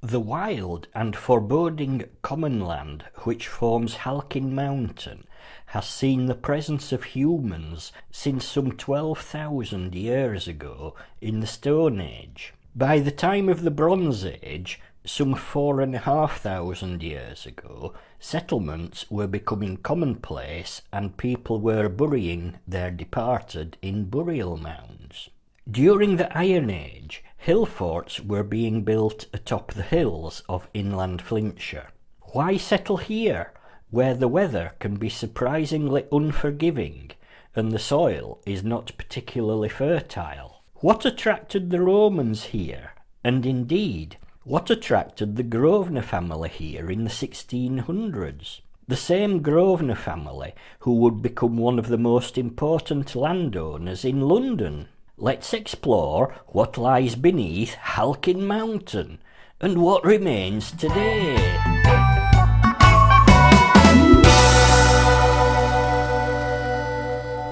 The wild and foreboding common land which forms Halkyn Mountain has seen the presence of humans since some 12,000 years ago in the Stone Age. By the time of the Bronze Age, some 4,500 years ago, settlements were becoming commonplace and people were burying their departed in burial mounds. During the Iron Age, hillforts were being built atop the hills of inland Flintshire. Why settle here, where the weather can be surprisingly unforgiving and the soil is not particularly fertile? What attracted the Romans here, and indeed, what attracted the Grosvenor family here in the 1600s? The same Grosvenor family who would become one of the most important landowners in London. Let's explore what lies beneath Halkyn Mountain and what remains today.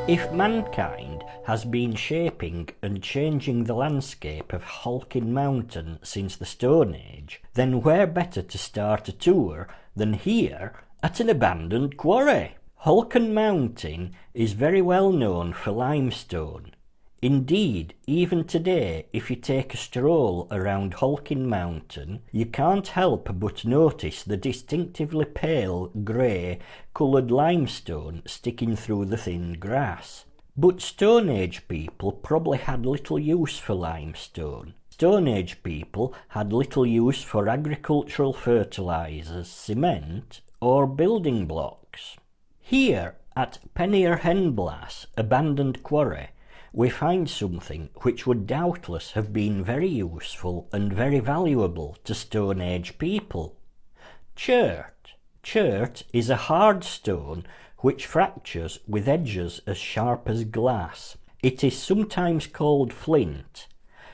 If mankind has been shaping and changing the landscape of Halkyn Mountain since the Stone Age, then where better to start a tour than here at an abandoned quarry? Halkyn Mountain is very well known for limestone. Indeed, even today, if you take a stroll around Halkyn Mountain, you can't help but notice the distinctively pale, grey, coloured limestone sticking through the thin grass. But Stone Age people probably had little use for limestone. Stone Age people had little use for agricultural fertilisers, cement, or building blocks. Here, at Pennear Henblas, abandoned quarry, we find something which would doubtless have been very useful and very valuable to Stone Age people. Chert. Chert is a hard stone which fractures with edges as sharp as glass. It is sometimes called flint,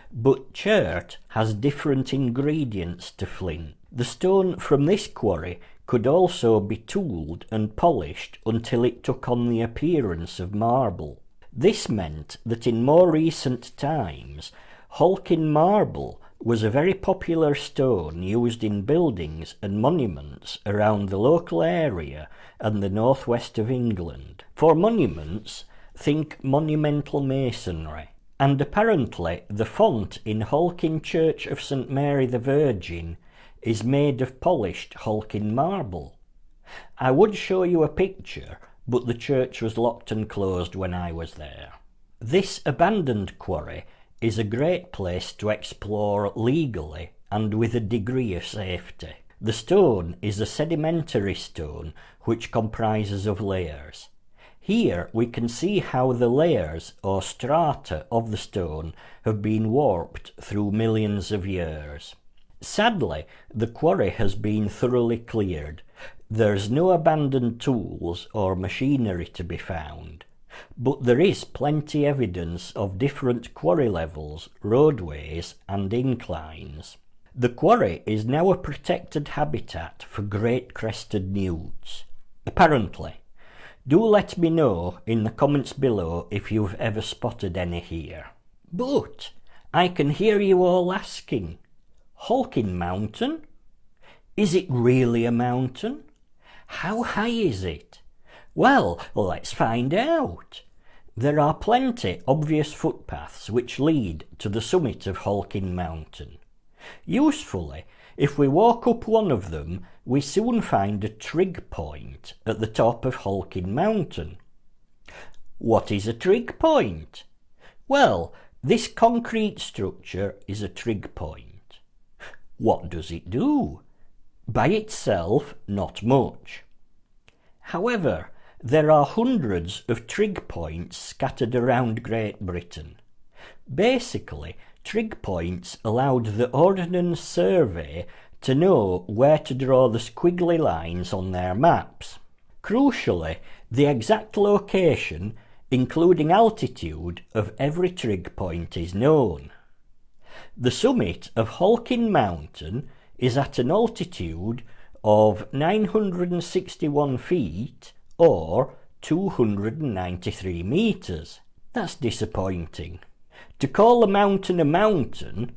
but chert has different ingredients to flint. The stone from this quarry could also be tooled and polished until it took on the appearance of marble. This meant that in more recent times, Halkyn marble was a very popular stone used in buildings and monuments around the local area and the northwest of England. For monuments, think monumental masonry. And apparently the font in Halkyn Church of St Mary the Virgin is made of polished Halkyn marble. I would show you a picture, but the church was locked and closed when I was there. This abandoned quarry is a great place to explore legally and with a degree of safety. The stone is a sedimentary stone which comprises of layers. Here we can see how the layers or strata of the stone have been warped through millions of years. Sadly, the quarry has been thoroughly cleared. There's no abandoned tools or machinery to be found, but there is plenty evidence of different quarry levels, roadways and inclines. The quarry is now a protected habitat for great crested newts, apparently. Do let me know in the comments below if you've ever spotted any here. But I can hear you all asking, Halkyn Mountain? Is it really a mountain? How high is it? Well, let's find out. There are plenty obvious footpaths which lead to the summit of Halkyn Mountain. Usefully, if we walk up one of them, we soon find a trig point at the top of Halkyn Mountain. What is a trig point? Well, this concrete structure is a trig point. What does it do? By itself, not much. However, there are hundreds of trig points scattered around Great Britain. Basically, trig points allowed the Ordnance Survey to know where to draw the squiggly lines on their maps. Crucially, the exact location, including altitude, of every trig point is known. The summit of Halkyn Mountain is at an altitude of 961 feet or 293 metres. That's disappointing. To call a mountain,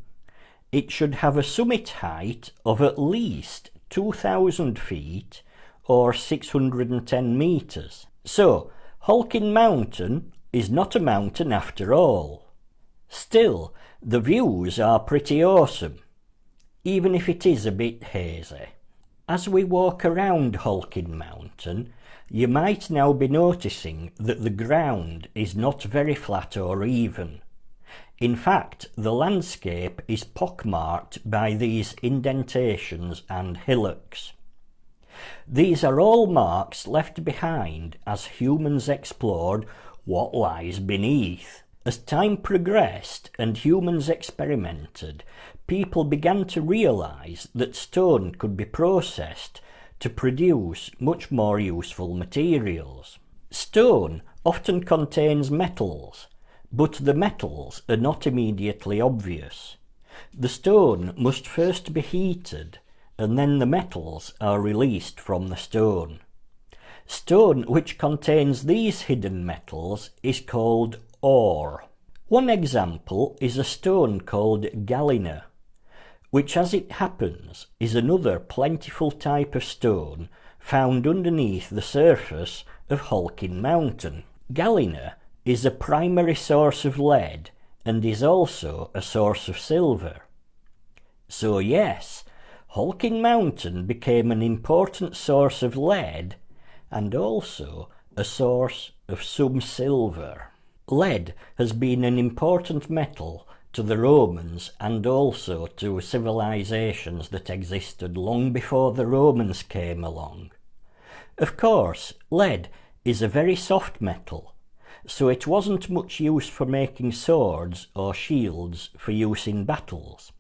it should have a summit height of at least 2,000 feet or 610 metres. So, Halkyn Mountain is not a mountain after all. Still, the views are pretty awesome, even if it is a bit hazy. As we walk around Halkyn Mountain, you might now be noticing that the ground is not very flat or even. In fact, the landscape is pockmarked by these indentations and hillocks. These are all marks left behind as humans explored what lies beneath. As time progressed and humans experimented, people began to realise that stone could be processed to produce much more useful materials. Stone often contains metals, but the metals are not immediately obvious. The stone must first be heated, and then the metals are released from the stone. Stone which contains these hidden metals is called ore. One example is a stone called galena, which, as it happens, is another plentiful type of stone found underneath the surface of Halkyn Mountain. Galena is a primary source of lead and is also a source of silver. So yes, Halkyn Mountain became an important source of lead and also a source of some silver. Lead has been an important metal to the Romans and also to civilizations that existed long before the Romans came along. Of course, lead is a very soft metal, so it wasn't much use for making swords or shields for use in battles.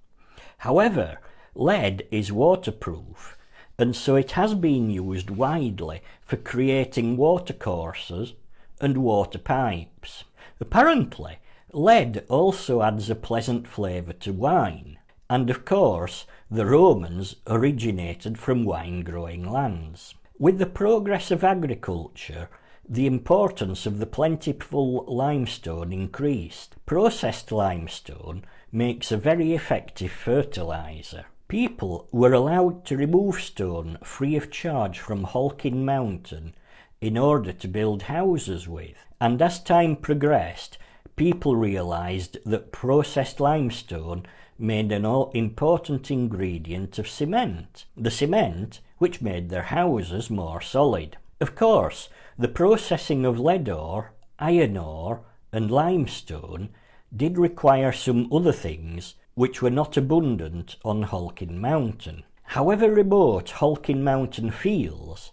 However, lead is waterproof, and so it has been used widely for creating watercourses and water pipes. Apparently, lead also adds a pleasant flavour to wine, and of course the Romans originated from wine-growing lands. With the progress of agriculture, the importance of the plentiful limestone increased. Processed limestone makes a very effective fertiliser. People were allowed to remove stone free of charge from Halkyn Mountain in order to build houses with, and as time progressed, people realised that processed limestone made an important ingredient of cement, the cement which made their houses more solid. Of course, the processing of lead ore, iron ore and limestone did require some other things which were not abundant on Halkyn Mountain. However remote Halkyn Mountain feels,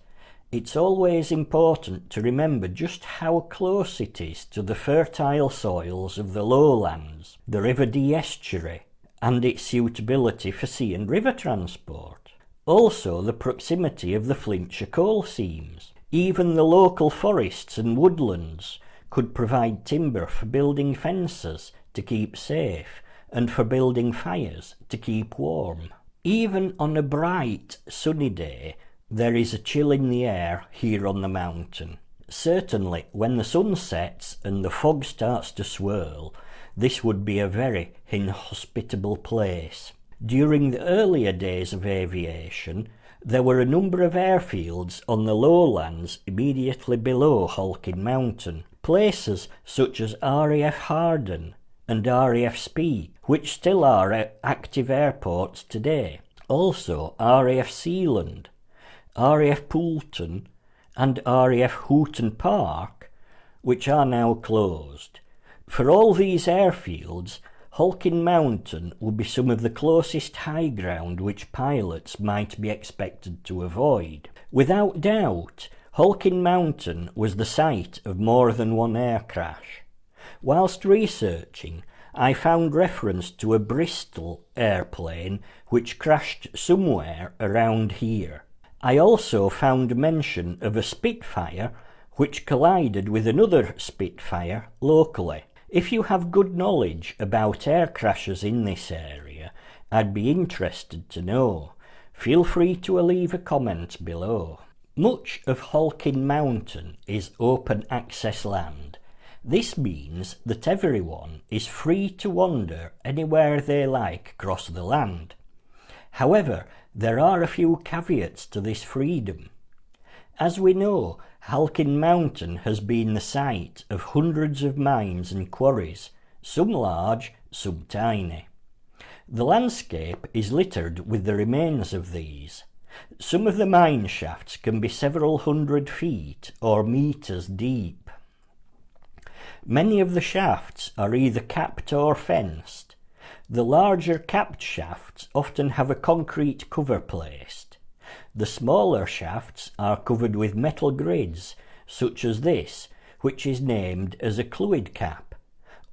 it's always important to remember just how close it is to the fertile soils of the lowlands, the River Dee estuary, and its suitability for sea and river transport. Also the proximity of the Flintshire coal seams. Even the local forests and woodlands could provide timber for building fences to keep safe and for building fires to keep warm. Even on a bright, sunny day, there is a chill in the air here on the mountain. Certainly, when the sun sets and the fog starts to swirl, this would be a very inhospitable place. During the earlier days of aviation, there were a number of airfields on the lowlands immediately below Halkyn Mountain. Places such as RAF Harden and RAF Speed, which still are active airports today. Also RAF Sealand, RAF Poulton and RAF Houghton Park, which are now closed. For all these airfields, Halkyn Mountain would be some of the closest high ground which pilots might be expected to avoid. Without doubt, Halkyn Mountain was the site of more than one air crash. Whilst researching, I found reference to a Bristol airplane which crashed somewhere around here. I also found mention of a Spitfire which collided with another Spitfire locally. If you have good knowledge about air crashes in this area, I'd be interested to know. Feel free to leave a comment below. Much of Halkyn Mountain is open access land, This means that everyone is free to wander anywhere they like across the land. However, there are a few caveats to this freedom. As we know, Halkyn Mountain has been the site of hundreds of mines and quarries, some large, some tiny. The landscape is littered with the remains of these. Some of the mine shafts can be several hundred feet or metres deep. Many of the shafts are either capped or fenced. The larger capped shafts often have a concrete cover placed. The smaller shafts are covered with metal grids, such as this, which is named as a clwyd cap.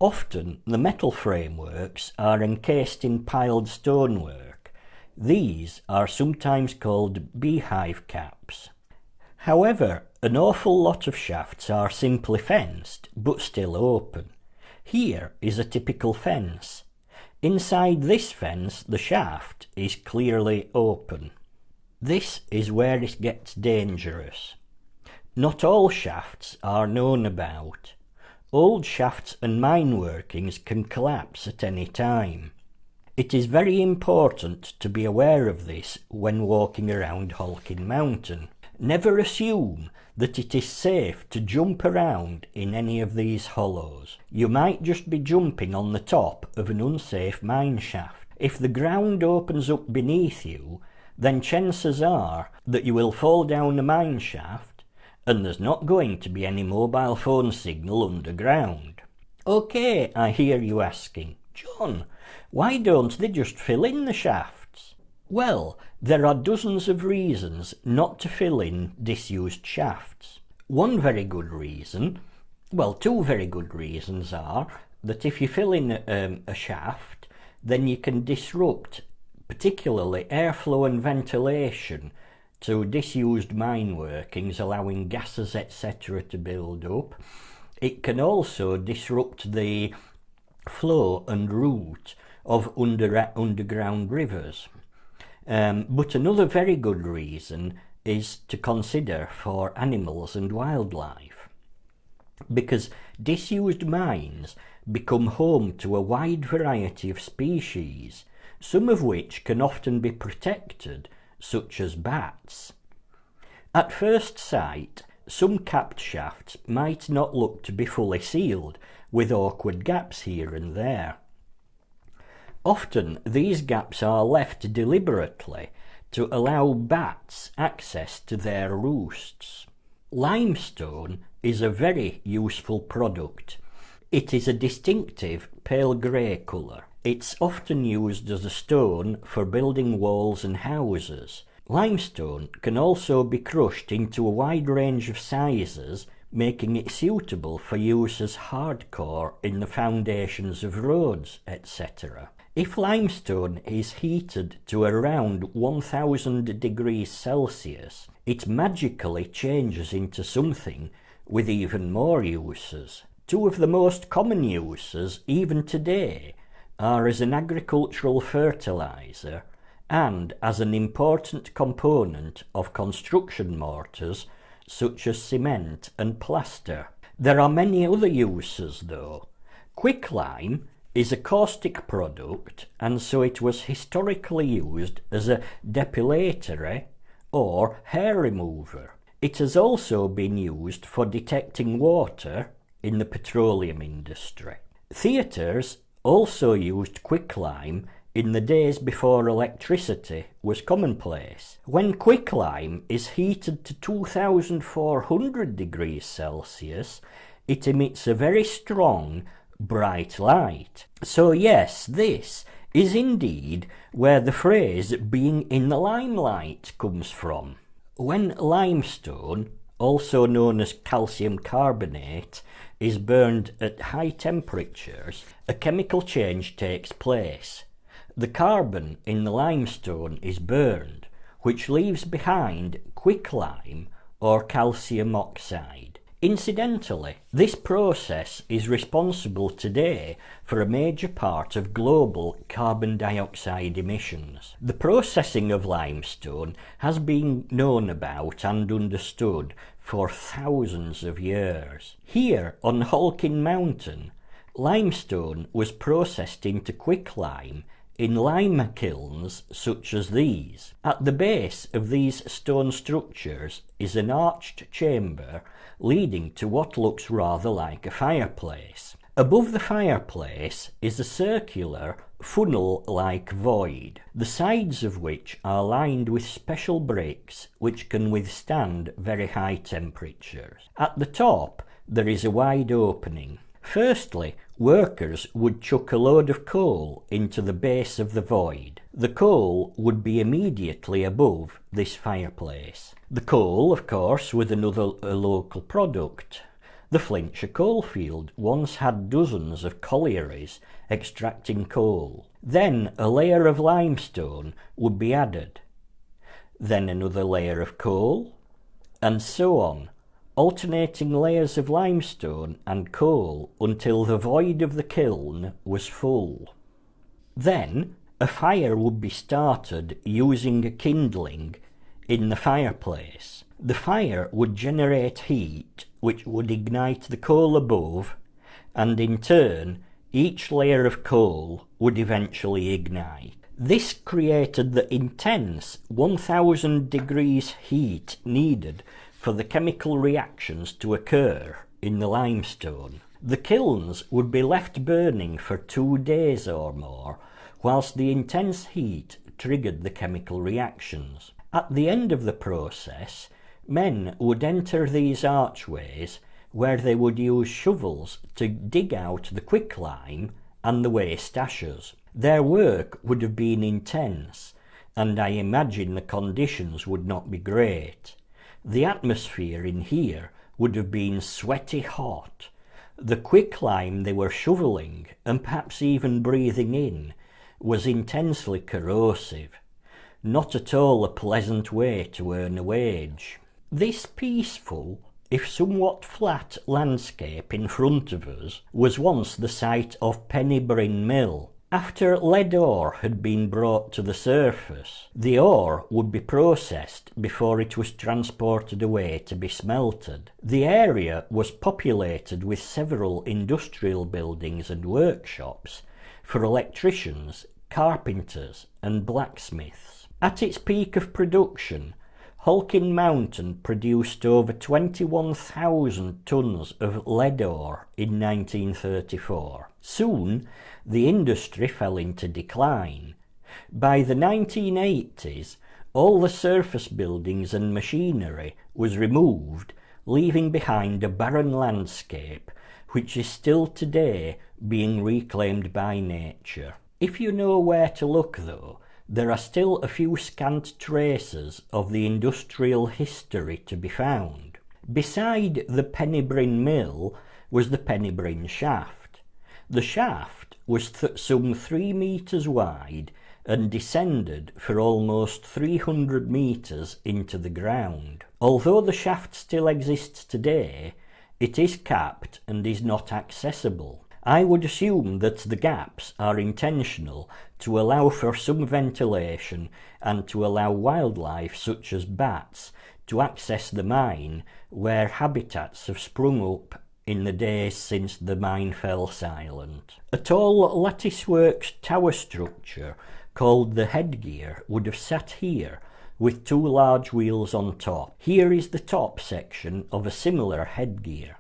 Often the metal frameworks are encased in piled stonework. These are sometimes called beehive caps. However, an awful lot of shafts are simply fenced, but still open. Here is a typical fence. Inside this fence, the shaft is clearly open. This is where it gets dangerous. Not all shafts are known about. Old shafts and mine workings can collapse at any time. It is very important to be aware of this when walking around Halkyn Mountain. Never assume that it is safe to jump around in any of these hollows. You might just be jumping on the top of an unsafe mine shaft. If the ground opens up beneath you, then chances are that you will fall down the mine shaft and there's not going to be any mobile phone signal underground. Okay, I hear you asking, John, why don't they just fill in the shafts? Well, there are dozens of reasons not to fill in disused shafts. One very good reason, well, two very good reasons are that if you fill in a shaft, then you can disrupt particularly airflow and ventilation to disused mine workings, allowing gases etc. to build up. It can also disrupt the flow and route of underground rivers. But another very good reason is to consider for animals and wildlife, because disused mines become home to a wide variety of species, some of which can often be protected, such as bats. At first sight, some capped shafts might not look to be fully sealed, with awkward gaps here and there. Often these gaps are left deliberately to allow bats access to their roosts. Limestone is a very useful product. It is a distinctive pale grey colour. It's often used as a stone for building walls and houses. Limestone can also be crushed into a wide range of sizes, making it suitable for use as hardcore in the foundations of roads, etc. If limestone is heated to around 1000 degrees Celsius, it magically changes into something with even more uses. Two of the most common uses, even today, are as an agricultural fertiliser and as an important component of construction mortars such as cement and plaster. There are many other uses though. Quicklime is a caustic product, and so it was historically used as a depilatory or hair remover. It has also been used for detecting water in the petroleum industry. Theatres also used quicklime in the days before electricity was commonplace. When quicklime is heated to 2400 degrees Celsius, it emits a very strong, bright light. So yes, this is indeed where the phrase being in the limelight comes from. When limestone, also known as calcium carbonate, is burned at high temperatures, a chemical change takes place. The carbon in the limestone is burned, which leaves behind quicklime or calcium oxide. Incidentally, this process is responsible today for a major part of global carbon dioxide emissions. The processing of limestone has been known about and understood for thousands of years. Here on Halkyn Mountain, limestone was processed into quicklime in lime kilns such as these. At the base of these stone structures is an arched chamber leading to what looks rather like a fireplace. Above the fireplace is a circular, funnel-like void, the sides of which are lined with special bricks which can withstand very high temperatures. At the top there is a wide opening. Firstly, workers would chuck a load of coal into the base of the void. The coal would be immediately above this fireplace. The coal, of course, was another local product. The Flintshire coalfield once had dozens of collieries extracting coal. Then a layer of limestone would be added. Then another layer of coal, and so on, alternating layers of limestone and coal until the void of the kiln was full. Then a fire would be started using a kindling in the fireplace. The fire would generate heat which would ignite the coal above, and in turn each layer of coal would eventually ignite. This created the intense 1000 degrees heat needed for the chemical reactions to occur in the limestone. The kilns would be left burning for 2 days or more, whilst the intense heat triggered the chemical reactions. At the end of the process, men would enter these archways where they would use shovels to dig out the quicklime and the waste ashes. Their work would have been intense, and I imagine the conditions would not be great. The atmosphere in here would have been sweaty hot. The quicklime they were shoveling, and perhaps even breathing in, was intensely corrosive. Not at all a pleasant way to earn a wage. This peaceful, if somewhat flat landscape in front of us was once the site of Bryn mill. After lead ore had been brought to the surface, the ore would be processed before it was transported away to be smelted. The area was populated with several industrial buildings and workshops for electricians, carpenters and blacksmiths. At its peak of production, Halkyn Mountain produced over 21,000 tonnes of lead ore in 1934. Soon, the industry fell into decline. By the 1980s, all the surface buildings and machinery was removed, leaving behind a barren landscape, which is still today being reclaimed by nature. If you know where to look, though, there are still a few scant traces of the industrial history to be found. Beside the Bryn mill was the Bryn shaft. The shaft was some 3 metres wide and descended for almost 300 metres into the ground. Although the shaft still exists today, it is capped and is not accessible. I would assume that the gaps are intentional to allow for some ventilation and to allow wildlife such as bats to access the mine, where habitats have sprung up in the days since the mine fell silent. A tall latticework tower structure called the headgear would have sat here with 2 large wheels on top. Here is the top section of a similar headgear.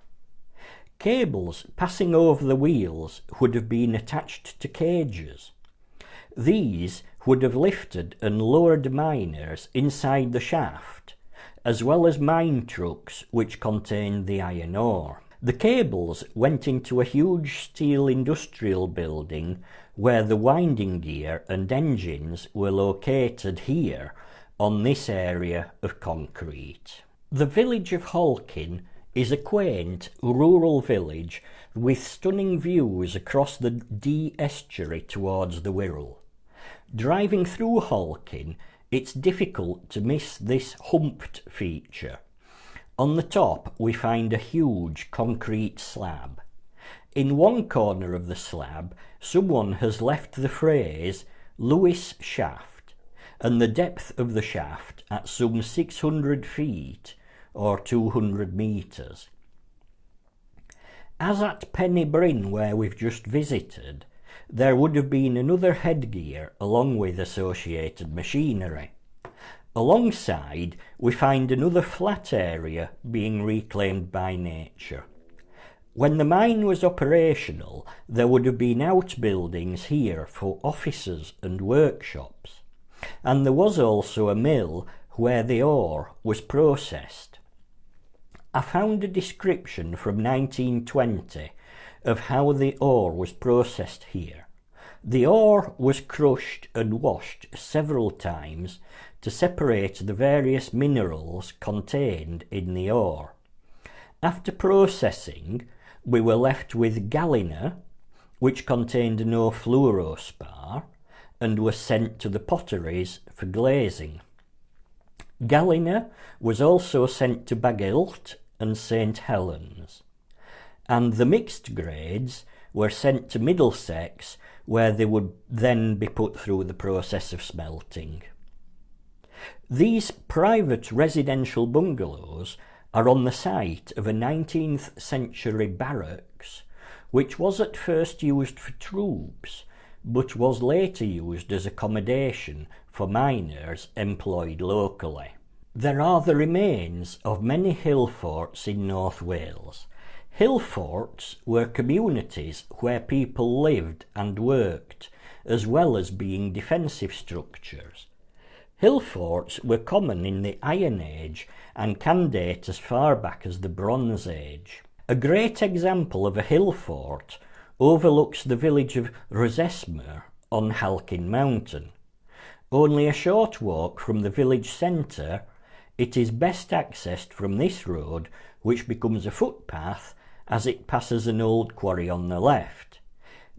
Cables passing over the wheels would have been attached to cages. These would have lifted and lowered miners inside the shaft, as well as mine trucks which contained the iron ore. The cables went into a huge steel industrial building where the winding gear and engines were located here on this area of concrete. The village of Halkyn is a quaint rural village with stunning views across the Dee estuary towards the Wirral. Driving through Halkyn, it's difficult to miss this humped feature. On the top we find a huge concrete slab. In one corner of the slab someone has left the phrase Lewis Shaft and the depth of the shaft at some 600 feet or 200 metres. As at Bryn, where we've just visited, there would have been another headgear along with associated machinery. Alongside, we find another flat area being reclaimed by nature. When the mine was operational, there would have been outbuildings here for offices and workshops, and there was also a mill where the ore was processed. I found a description from 1920 of how the ore was processed here. The ore was crushed and washed several times to separate the various minerals contained in the ore. After processing, we were left with galena, which contained no fluorospar, and was sent to the potteries for glazing. Galena was also sent to Bagelt and St Helens, and the mixed grades were sent to Middlesex, where they would then be put through the process of smelting. These private residential bungalows are on the site of a 19th century barracks, which was at first used for troops, but was later used as accommodation for miners employed locally. There are the remains of many hillforts in North Wales. Hillforts were communities where people lived and worked, as well as being defensive structures. Hillforts were common in the Iron Age and can date as far back as the Bronze Age. A great example of a hillfort overlooks the village of Rosesmer on Halkyn Mountain. Only a short walk from the village centre, it is best accessed from this road, which becomes a footpath as it passes an old quarry on the left.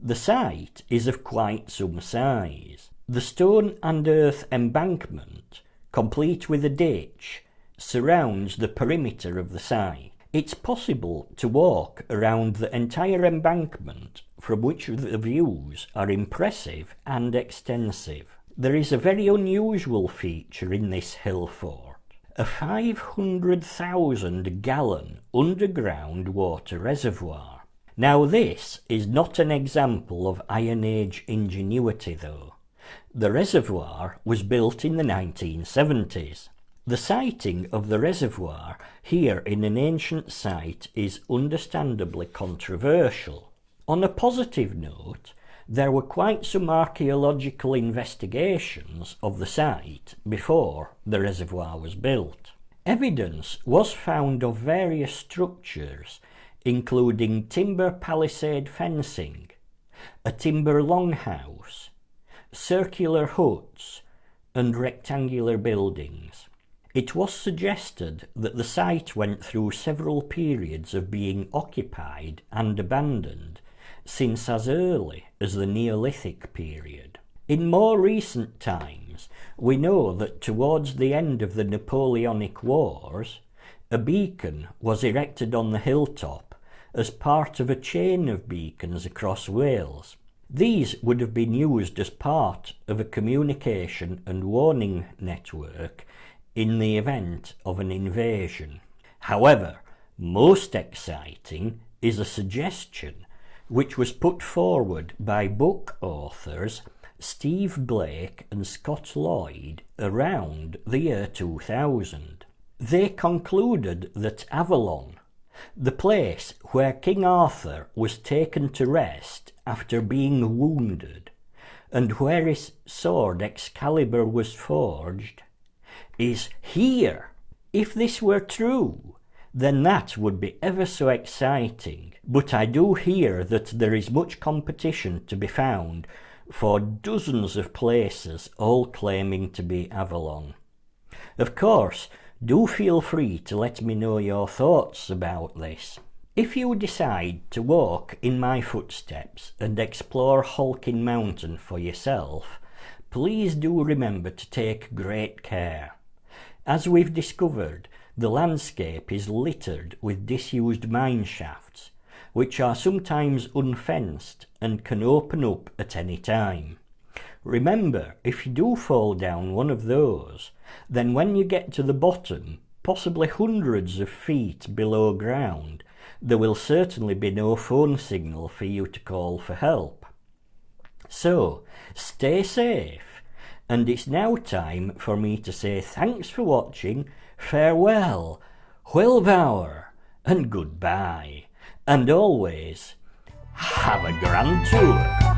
The site is of quite some size. The stone and earth embankment, complete with a ditch, surrounds the perimeter of the site. It's possible to walk around the entire embankment, from which the views are impressive and extensive. There is a very unusual feature in this hill fort, a 500,000 gallon underground water reservoir. Now this is not an example of Iron Age ingenuity though. The reservoir was built in the 1970s. The siting of the reservoir here in an ancient site is understandably controversial. On a positive note, there were quite some archaeological investigations of the site before the reservoir was built. Evidence was found of various structures, including timber palisade fencing, a timber longhouse, circular huts, and rectangular buildings. It was suggested that the site went through several periods of being occupied and abandoned, since as early as the Neolithic period. In more recent times, we know that towards the end of the Napoleonic Wars, a beacon was erected on the hilltop as part of a chain of beacons across Wales. These would have been used as part of a communication and warning network in the event of an invasion. However, most exciting is a suggestion which was put forward by book authors Steve Blake and Scott Lloyd around the year 2000. They concluded that Avalon, the place where King Arthur was taken to rest after being wounded, and where his sword Excalibur was forged, is here. If this were true, then that would be ever so exciting, but I do hear that there is much competition to be found for dozens of places, all claiming to be Avalon. Of course, do feel free to let me know your thoughts about this. If you decide to walk in my footsteps and explore Halkyn Mountain for yourself, please do remember to take great care. As we've discovered, the landscape is littered with disused mine shafts, which are sometimes unfenced and can open up at any time. Remember, if you do fall down one of those, then when you get to the bottom, possibly hundreds of feet below ground, there will certainly be no phone signal for you to call for help. So, stay safe, and it's now time for me to say thanks for watching, farewell, Hwelvawr, and goodbye, and always have a grand tour.